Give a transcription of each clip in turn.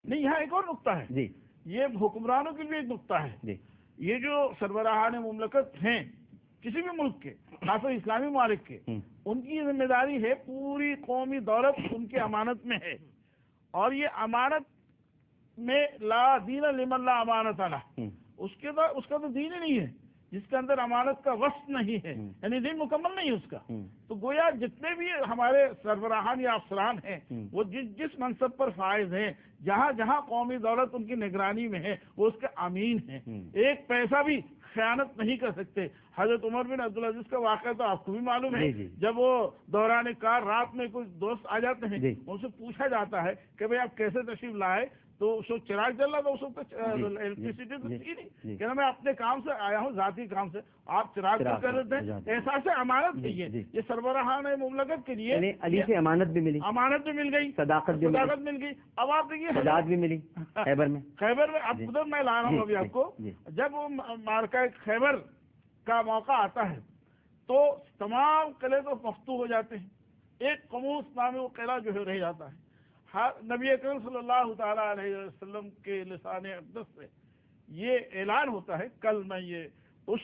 نہیں یہاں ایک اور نقطہ ہے جی یہ حکمرانوں کے لیے ایک نقطہ ہے. جی یہ جو سربراہان مملکت ہیں کسی بھی ملک کے خاص اسلامی ممالک کے ان کی ذمہ داری ہے پوری قومی دولت ان کی امانت میں ہے اور یہ امانت میں لا دین لمن لا امانت علیہ اس کا تو دین ہی نہیں ہے جس کے اندر امانت کا وصف نہیں ہے یعنی دین مکمل نہیں ہے اس کا. تو گویا جتنے بھی ہمارے سربراہان یا افسران ہیں وہ جس منصب پر فائز ہیں جہاں جہاں قومی دولت ان کی نگرانی میں ہے وہ اس کے امین ہیں. ایک پیسہ بھی خیانت نہیں کر سکتے. حضرت عمر بن عبدالعزیز کا واقعہ تو آپ کو بھی معلوم ہے. جب وہ دوران کار رات میں کچھ دوست آ جاتے ہیں ان سے پوچھا جاتا ہے کہ بھئی آپ کیسے تشریف لائے تو اس وقت چراغ جل رہا تھا اس وقت الیکٹریسٹی تو تھی نہیں کہ میں اپنے کام سے آیا ہوں ذاتی کام سے آپ چراغ پر کر دیتے ہیں. احساس امانت نہیں ہے یہ سربراہان مملکت کے لیے. علی سے امانت بھی ملی امانت بھی مل گئی صداقت مل گئی. اب آپ دیکھیے حجاج بھی ملی خیبر میں اب ادھر میں لا رہا ہوں ابھی آپ کو. جب وہ مارکہ خیبر کا موقع آتا ہے تو تمام قلعے تو مفتوح ہو جاتے ہیں. ایک قموس نامی وہ قلعہ جو ہے رہ جاتا ہے. نبی اکرم صلی اللہ تعالی علیہ وسلم کے لسان اقدس سے یہ اعلان ہوتا ہے کل میں یہ اس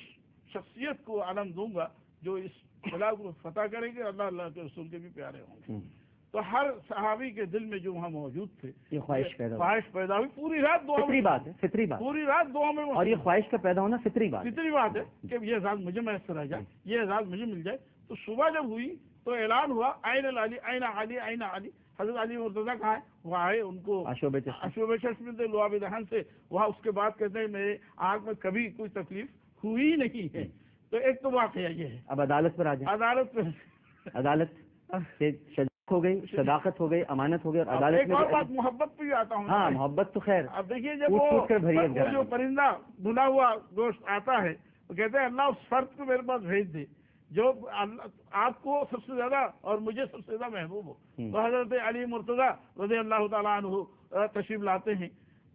شخصیت کو علم دوں گا جو اس قلعہ کو فتح کریں گے اللہ کے رسول کے بھی پیارے ہوں گے. تو ہر صحابی کے دل میں جو وہاں موجود تھے یہ خواہش پیدا ہوئی. پوری رات دعا فطری بات ہے پوری رات دعا میں اور یہ خواہش کا پیدا ہونا فطری بات ہے کہ یہ اعزاز مجھے میسر آ جائے یہ اعزاز مجھے مل جائے. تو صبح جب ہوئی تو اعلان ہوا عین علی عین علی عین علی. حضرت علی مرتضیٰ کہاں ہے وہ آئے ان کو اشوب چشم سے لعاب دہن سے وہاں اس کے بعد کہتے ہیں میرے آنکھ میں کبھی کوئی تکلیف ہوئی نہیں ہے. تو ایک تو واقعہ یہ ہے. اب عدالت پر آ جائیں. عدالت سے ہو گئی صداقت ہو گئی امانت ہو گئی اور عدالت میں ایک اور بات محبت پہ بھی آتا ہوں. ہاں محبت تو خیر. اب دیکھیے جب وہ جو پرندہ دھلا ہوا گوشت آتا ہے وہ کہتے ہیں اللہ اس فرد کو میرے پاس بھیج دے جو آپ کو سب سے زیادہ اور مجھے سب سے زیادہ محبوب ہو. تو حضرت علی مرتضیٰ رضی اللہ تعالیٰ عنہ تشریف لاتے ہیں.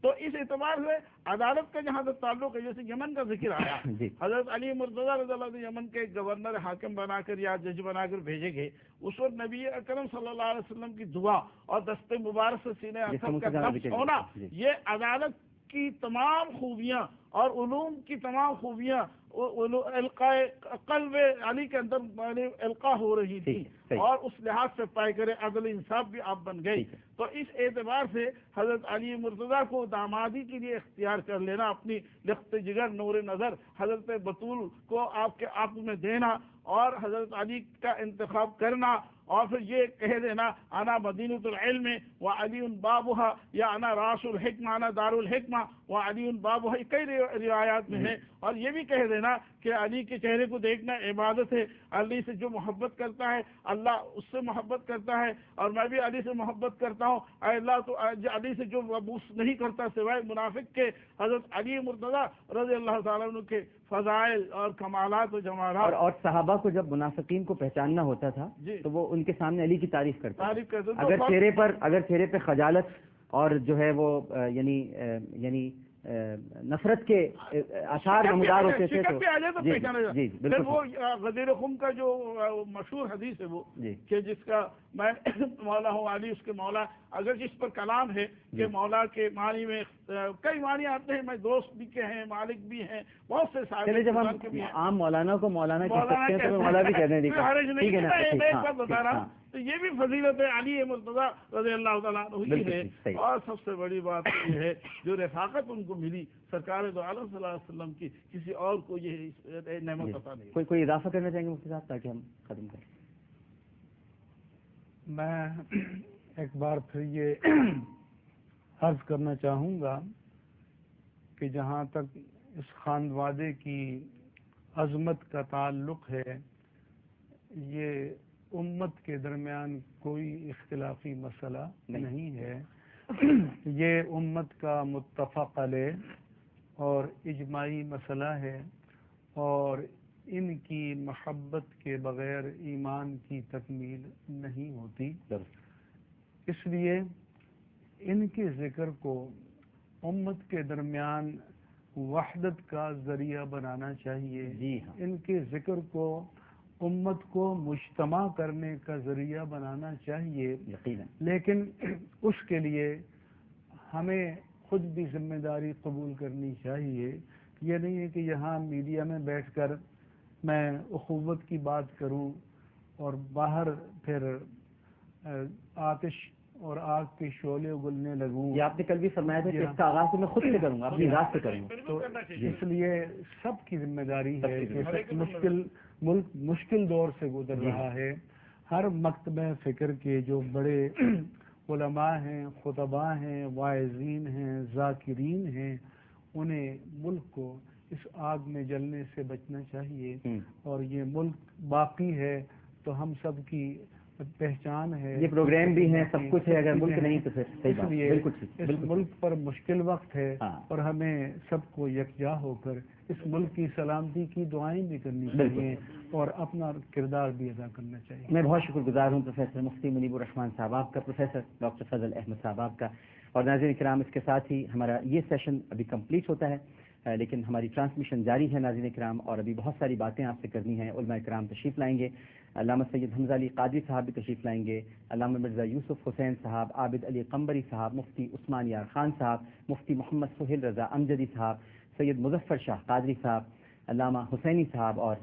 تو اس اعتبار سے عدالت کا جہاں تک تعلق ہے جیسے یمن کا ذکر آیا حضرت علی مرتضیٰ رضی اللہ عنہ یمن کے گورنر حاکم بنا کر یا جج بنا کر بھیجے گئے. اس وقت نبی اکرم صلی اللہ علیہ وسلم کی دعا اور دست مبارک سے سینے اسد کا لفظ ہونا یہ عدالت کی تمام خوبیاں اور علوم کی تمام خوبیاں قلب علی کے اندر القاء ہو رہی تھی اور اس لحاظ سے پائے کرے عدل انصاف بھی آپ بن گئی. تو اس اعتبار سے حضرت علی مرتضیٰ کو دامادی کے لیے اختیار کر لینا اپنی لخت جگر نور نظر حضرت بطول کو آپ کے آپ میں دینا اور حضرت علی کا انتخاب کرنا اور پھر یہ کہہ دینا انا مدینۃ العلم و علی بابها یا انا راس الحکمہ انا دار الحکمہ و علی بابها کئی روایات میں ہے. اور یہ بھی کہہ دینا کہ علی کے چہرے کو دیکھنا عبادت ہے. علی سے جو محبت کرتا ہے اللہ اس سے محبت کرتا ہے اور میں بھی علی سے محبت کرتا ہوں. اے اللہ تو علی سے جو مبوس نہیں کرتا سوائے منافق کے حضرت علی مرتضیٰ رضی اللہ تعالیٰ عنہ کے فضائل اور کمالات و جمالات. اور صحابہ کو جب منافقین کو پہچاننا ہوتا تھا تو وہ ان کے سامنے علی کی تعریف کرتا اگر چہرے پہ خجالت اور جو ہے وہ یعنی نفرت کے آثار نمودار ہوتے تھے تو وہ غدیر خم کا جو مشہور حدیث ہے وہ کہ جس کا میں مولا ہوں علی اس کے مولا. اگر جس پر کلام ہے کہ مولا کے معنی میں کئی معنی آتے ہیں میں دوست بھی کے ہیں مالک بھی ہیں بہت سے سارے جب ہم عام مولانا کو مولانا کہہ سکتے ہیں تو مولا بھی کہنے دیکھا بتا رہا. تو یہ بھی فضیلت علی مرتضیٰ رضی اللہ تعالیٰ عنہ ہے. اور سب سے بڑی بات یہ ہے جو رفاقت ان کو ملی سرکار دو عالم صلی اللہ علیہ وسلم کی کسی اور کو یہ نعمت عطا نہیں. کوئی اضافہ کرنا چاہیں گے مفتی صاحب تاکہ ہم ختم کریں. میں ایک بار پھر یہ عرض کرنا چاہوں گا کہ جہاں تک اس خاندوادے کی عظمت کا تعلق ہے یہ امت کے درمیان کوئی اختلافی مسئلہ نہیں ہے. یہ امت کا متفق علیہ اور اجماعی مسئلہ ہے اور ان کی محبت کے بغیر ایمان کی تکمیل نہیں ہوتی. اس لیے ان کے ذکر کو امت کے درمیان وحدت کا ذریعہ بنانا چاہیے. ان کے ذکر کو امت کو مجتمع کرنے کا ذریعہ بنانا چاہیے. لیکن اس کے لیے ہمیں خود بھی ذمہ داری قبول کرنی چاہیے. یہ نہیں ہے کہ یہاں میڈیا میں بیٹھ کر میں اخوت کی بات کروں اور باہر پھر آتش اور آگ کے شعلے اگلنے لگوں. یہ آپ نے کل بھی فرمایا تھا کہ اس کا آغاز تو میں خود سے کروں گا، اپنی ذات سے کروں گا. تو اس لیے سب کی ذمہ داری ہے کہ ملک مشکل دور سے گزر رہا ہے. ہر مکتبہ فکر کے جو بڑے علماء ہیں، خطباء ہیں، واعظین ہیں، ذاکرین ہیں، انہیں ملک کو اس آگ میں جلنے سے بچنا چاہیے. اور یہ ملک باقی ہے تو ہم سب کی پہچان ہے. یہ پروگرام بھی ہیں، سب کچھ ہے. اگر ملک نہیں تو پھر صحیح بات. بالکل اس ملک پر مشکل وقت ہے اور ہمیں سب کو یکجا ہو کر اس ملک کی سلامتی کی دعائیں بھی کرنی چاہیے اور اپنا کردار بھی ادا کرنا چاہیے. میں بہت شکر گزار ہوں پروفیسر مفتی منیب الرحمان صاحب آپ کا، پروفیسر ڈاکٹر فضل احمد صاحب آپ کا. اور ناظرین کرام، اس کے ساتھ ہی ہمارا یہ سیشن ابھی کمپلیٹ ہوتا ہے، لیکن ہماری ٹرانسمیشن جاری ہے ناظرین کرام، اور ابھی بہت ساری باتیں آپ سے کرنی ہیں. علماء کرام تشریف لائیں گے. علامہ سید حمزہ علی قادری صاحب بھی تشریف لائیں گے. علامہ مرزا یوسف حسین صاحب، عابد علی قمبری صاحب، مفتی عثمان یار خان صاحب، مفتی محمد سہیل رضا امجدی صاحب، سید مظفر شاہ قادری صاحب، علامہ حسینی صاحب، اور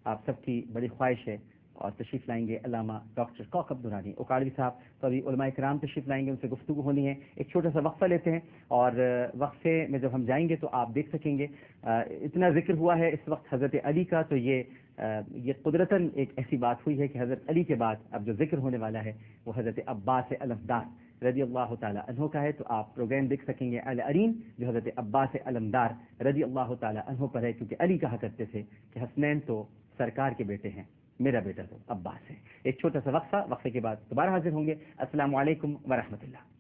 آپ سب کی بڑی خواہش ہے اور تشریف لائیں گے علامہ ڈاکٹر کوکب نورانی اکاڑوی صاحب. تو ابھی علماء کرام تشریف لائیں گے، ان سے گفتگو ہونی ہے. ایک چھوٹا سا وقفہ لیتے ہیں، اور وقفے میں جب ہم جائیں گے تو آپ دیکھ سکیں گے اتنا ذکر ہوا ہے اس وقت حضرت علی کا، تو یہ قدرتاً ایک ایسی بات ہوئی ہے کہ حضرت علی کے بعد اب جو ذکر ہونے والا ہے وہ حضرت عباس علمدار رضی اللہ تعالیٰ عنہ کا ہے. تو آپ پروگرام دیکھ سکیں گے العرین جو حضرت عباس علمدار رضی اللہ تعالیٰ عنہ پر ہے، کیونکہ علی کہا کرتے تھے کہ حسنین تو سرکار کے بیٹے ہیں، میرا بیٹا تو عباس ہے. ایک چھوٹا سا وقفہ، وقفے کے بعد دوبارہ حاضر ہوں گے. السلام علیکم ورحمۃ اللہ.